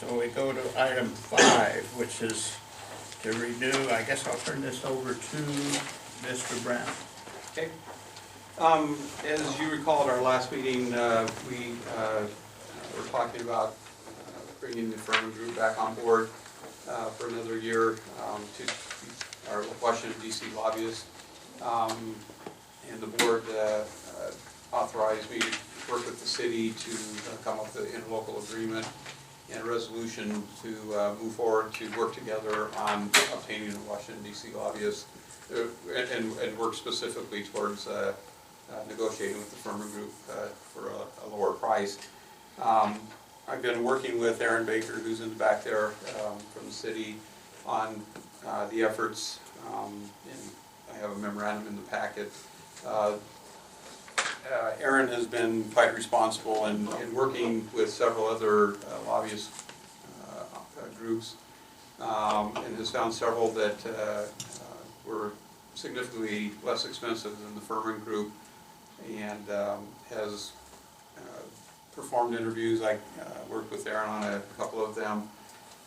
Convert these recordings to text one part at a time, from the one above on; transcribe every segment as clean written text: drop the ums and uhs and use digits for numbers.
So we go to item 5, which is to renew. I guess I'll turn this over to Mr. Brown. Okay. As you recall at our last meeting, we were talking about bringing the Furman Group back on board for another year to be our Washington DC lobbyist. And the board authorized me to work with the city to come up with an interlocal agreement and a resolution to move forward to work together on obtaining a Washington DC lobbyist and work specifically towards negotiating with the Furman Group for a lower price. I've been working with Aaron Baker, who's in the back there from the city, on the efforts, and I have a memorandum in the packet. Aaron has been quite responsible in working with several other lobbyist groups and has found several that were significantly less expensive than the Furman Group, and has performed interviews. I worked with Aaron on a couple of them,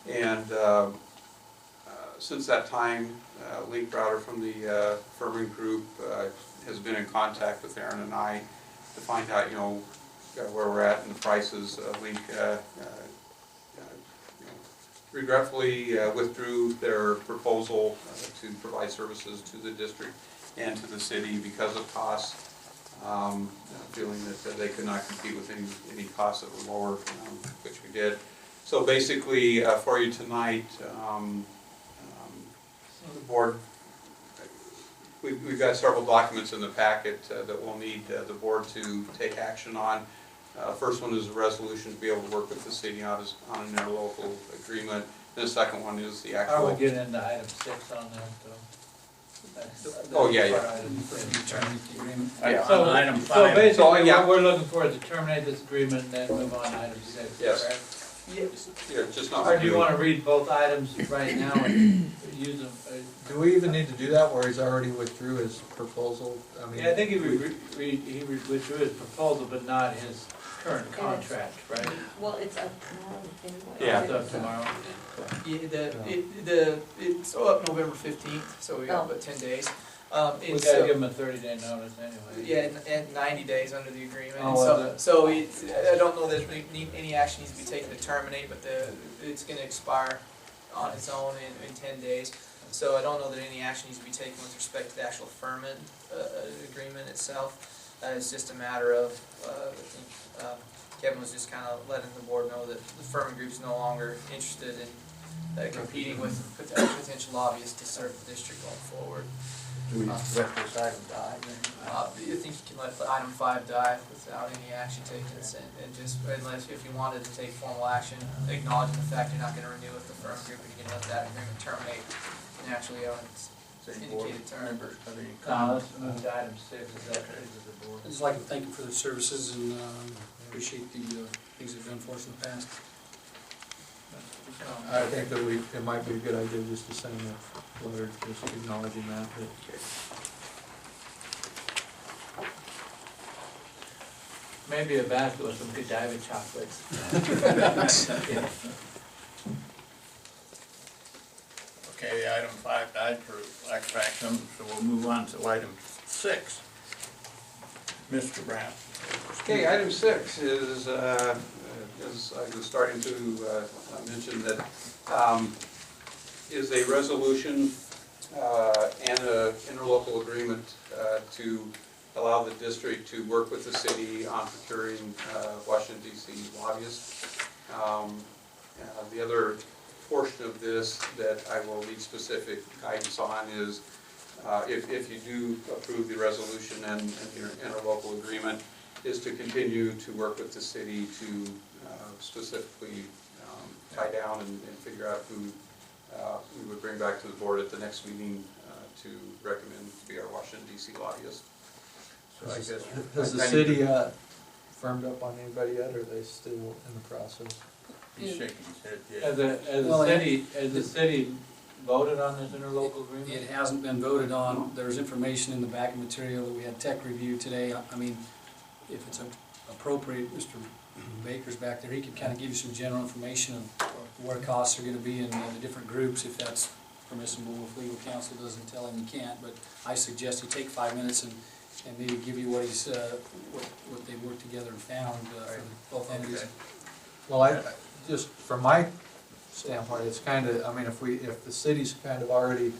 and since that time, Link Browder from the Furman Group has been in contact with Aaron and I to find out, where we're at and the prices. Link regretfully withdrew their proposal to provide services to the district and to the city because of costs, feeling that they could not compete with any costs that were lower, which we did. So basically, for you tonight, the board, we've got several documents in the packet that we'll need the board to take action on. First one is a resolution to be able to work with the city on an interlocal agreement. And the second one is the actual. Are we getting into item 6 on that though? Oh, yeah. So, on item 5. So basically, yeah. what we're looking for is to terminate this agreement and then move on to item 6. Yes. Correct? Yeah, just not. Or do you want to read both items right now and use them? Do we even need to do that where he's already withdrew his proposal? I mean, Yeah, I think he withdrew his proposal, but not his current contract, right? Well, it's up tomorrow anyway. Yeah. It's up tomorrow. Yeah, it's up November 15th, so we got about 10 days. We gotta give him a 30-day notice anyway. Yeah, and 90 days under the agreement. Oh, And so I don't know that any action needs to be taken to terminate, but it's going to expire on its own in 10 days. So I don't know that any action needs to be taken with respect to the actual Furman agreement itself. It's just a matter of, I think Kevin was just kind of letting the board know that the Furman Group's no longer interested in competing with potential lobbyists to serve the district going forward. Do we let this item die then? I think you can let item 5 die without any action taken, and just, unless if you wanted to take formal action, acknowledging the fact you're not going to renew with the Furman Group, and you're going to let that agreement terminate naturally on its indicated term. Let's move to item 6. Is that the board? I'd just like to thank you for the services and appreciate the things they've done for us in the past. I think that it might be a good idea just to send a letter just acknowledging that. Maybe a basket with some Godiva chocolates. Okay, item 5 died for lack of action, so we'll move on to item 6. Mr. Brown. Okay, item 6 is, as I was starting to mention, that is a resolution and an interlocal agreement to allow the district to work with the city on procuring Washington DC lobbyists. The other portion of this that I will need specific guidance on is if you do approve the resolution and your interlocal agreement, is to continue to work with the city to specifically tie down and figure out who we would bring back to the board at the next meeting to recommend to be our Washington DC lobbyist. So I guess Has the city firmed up on anybody yet, or are they still in the process? He's shaking his head, yeah. Has the city voted on this interlocal agreement? It hasn't been voted on. There's information in the back material that we had tech review today. I mean, if it's appropriate, Mr. Baker's back there, he could kind of give you some general information of what costs are gonna be in the different groups, if that's permissible, if legal counsel doesn't tell him you can't, but I suggest you take 5 minutes and maybe give you what he's, what they worked together and found, for both entities. Well, I, just from my standpoint, it's kind of, I mean, if the city's kind of already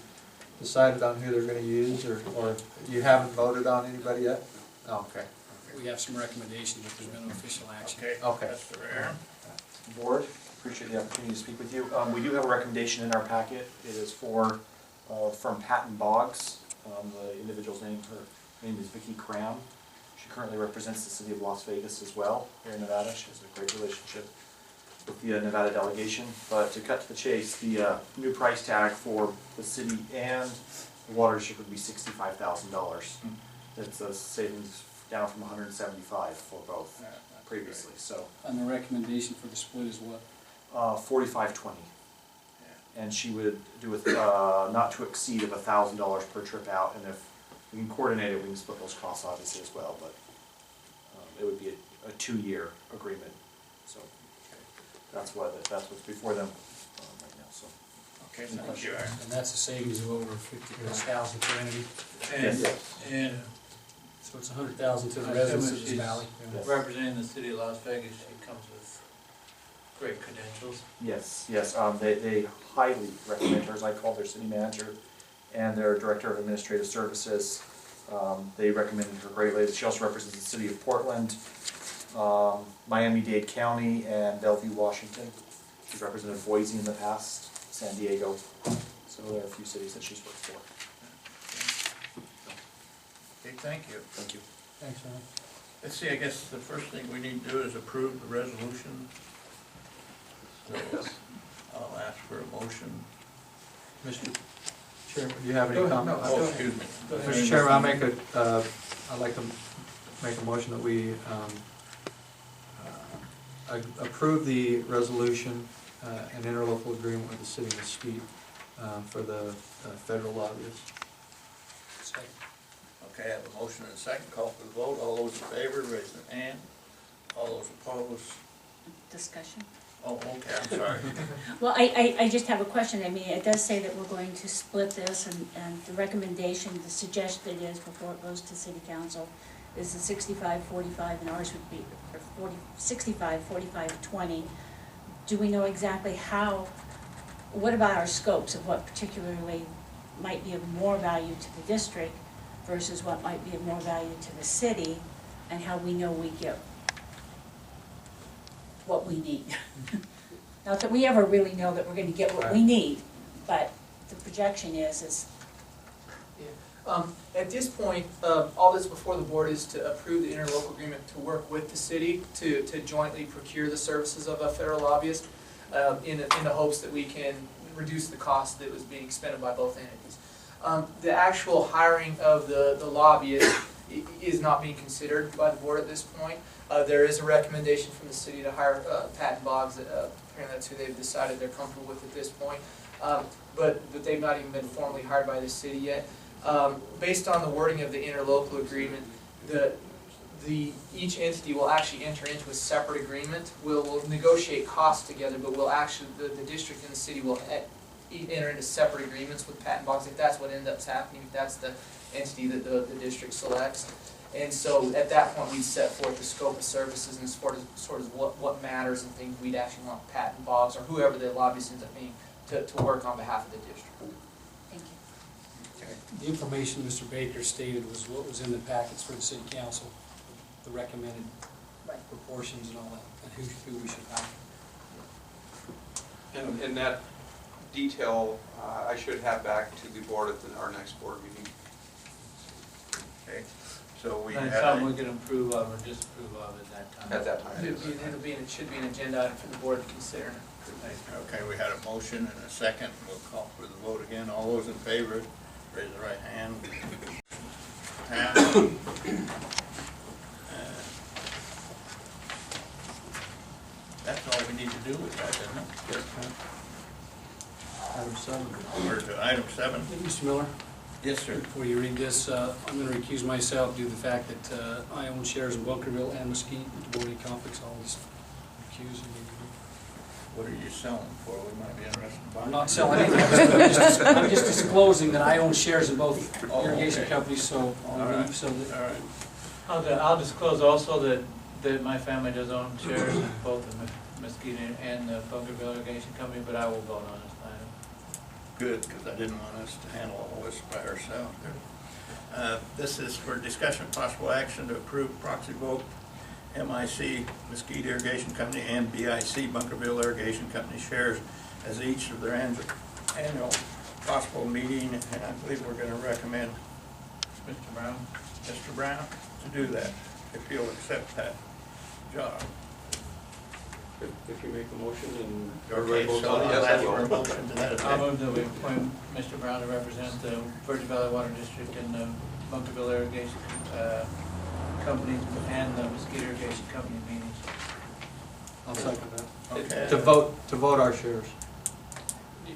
decided on who they're gonna use, or you haven't voted on anybody yet? Okay. We have some recommendations, but there's been no official action. Okay. Okay. Mr. Aaron? Board, appreciate the opportunity to speak with you. We do have a recommendation in our packet. It is for, from Patton Boggs. The individual's name, her name is Vicki Cram. She currently represents the city of Las Vegas as well, here in Nevada. She has a great relationship with the Nevada delegation. But to cut to the chase, the new price tag for the city and the water district would be $65,000. That's a savings down from $175,000 for both previously. So And the recommendation for the split is what? 45/20. And she would do with not to exceed of $1,000 per trip out, and if we can coordinate it, we can split those costs obviously as well, but it would be a 2-year agreement. So that's what's before them right now. So Okay, thank you, Aaron. And that's a savings of over 50,000 per entity. And So it's 100,000 to the residents of this she's valley. Yes. representing the city of Las Vegas, she comes with great credentials. yes, they highly recommend her. As I called their city manager and their director of administrative services. They recommended her greatly. She also represents the city of Portland, Miami-Dade County, and Bellevue, Washington. She's represented Boise in the past, San Diego. So there are a few cities that she's worked for. Okay, thank you. Thank you. Thanks, Aaron. Let's see, I guess the first thing we need to do is approve the resolution. So I'll ask for a motion. Mr. Chairman, do you have Go any ahead. comments? Oh, excuse me. Mr. Chairman, I'd like to make a motion that we approve the resolution and interlocal agreement with the city of Mesquite for the federal lobbyists. Second. Okay, I have a motion and a second, call for the vote. All those in favor, raise their hand. All those opposed? Discussion? Oh, okay, I'm sorry. Well, I just have a question. I mean, it does say that we're going to split this, and the recommendation, the suggestion is before it goes to city council, is the 65-45, and ours would be 65-45-20. Do we know exactly how, what about our scopes of what particularly might be of more value to the district versus what might be of more value to the city, and how we know we get what we need? Not that we ever really know that we're gonna get what we need, but the projection is At this point, all that's before the board is to approve the interlocal agreement to work with the city to jointly procure the services of a federal lobbyist in the hopes that we can reduce the cost that was being expended by both entities. The actual hiring of the lobbyist is not being considered by the board at this point. There is a recommendation from the city to hire Patton Boggs. Apparently that's who they've decided they're comfortable with at this point. But they've not even been formally hired by the city yet. Based on the wording of the interlocal agreement, each entity will actually enter into a separate agreement. We'll negotiate costs together, but we'll actually, the district and the city will enter into separate agreements with Patton Boggs if that's what ends up happening, if that's the entity that the district selects. And so at that point, we'd set forth the scope of services and sort of what matters and things we'd actually want Patton Boggs or whoever the lobbyist ends up being to work on behalf of the district. thank you. Okay. The information Mr. Baker stated was what was in the packets for the city council, the recommended proportions and all that, and who we should hire. And in that detail, I should have back to the board at our next board meeting. Okay, so we And have. something we can approve of or disapprove of at that time. At that time. It should be an agenda item for the board to consider. Okay, we had a motion and a second. We'll call for the vote again. All those in favor, raise the right hand. Passed. That's all we need to do with that, isn't it? Item 7. We're to item 7. Mr. Miller? Yes, sir. Before you read this, I'm going to recuse myself due to the fact that I own shares in Bunkerville and Mesquite. The board of conflicts, I'll just recuse and What are you selling for? We might be interested in buying. I'm not selling anything, I'm just disclosing that I own shares in both irrigation okay. companies, so I'll All right. leave, so that, All right. I'll disclose also that my family does own shares in both the Mesquite and the Bunkerville Irrigation Company, but I will vote on this item. Good, because I didn't want us to handle all this by ourselves. This is for discussion of possible action to approve proxy vote MIC Mesquite Irrigation Company and BIC Bunkerville Irrigation Company shares as each of their annual possible meeting, and I believe we're going to recommend Mr. Brown to do that, if he'll accept that job. If you make the motion and Okay, everybody votes so on it, I'll yes, I ask for a will. motion to that I'll effect. move that we appoint Mr. Brown to represent the Virgin Valley Water District and the Bunkerville Irrigation Company and the Mesquite Irrigation Company meetings. I'll second that. Okay. To vote our shares.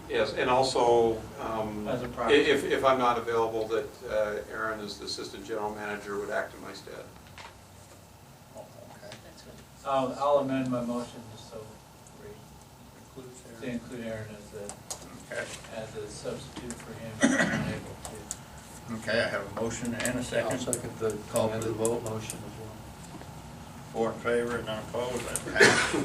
Yes, and also, As a proxy. if I'm not available, that Aaron, as the assistant general manager, would act in my stead. Oh, okay. That's good. I'll amend my motion just so Includes to Aaron. include Aaron Okay. as a substitute for him if he's unable to. Okay, I have a motion and a I'll second. second the Call for the vote. motion as well. 4 in favor, none opposed, that passed.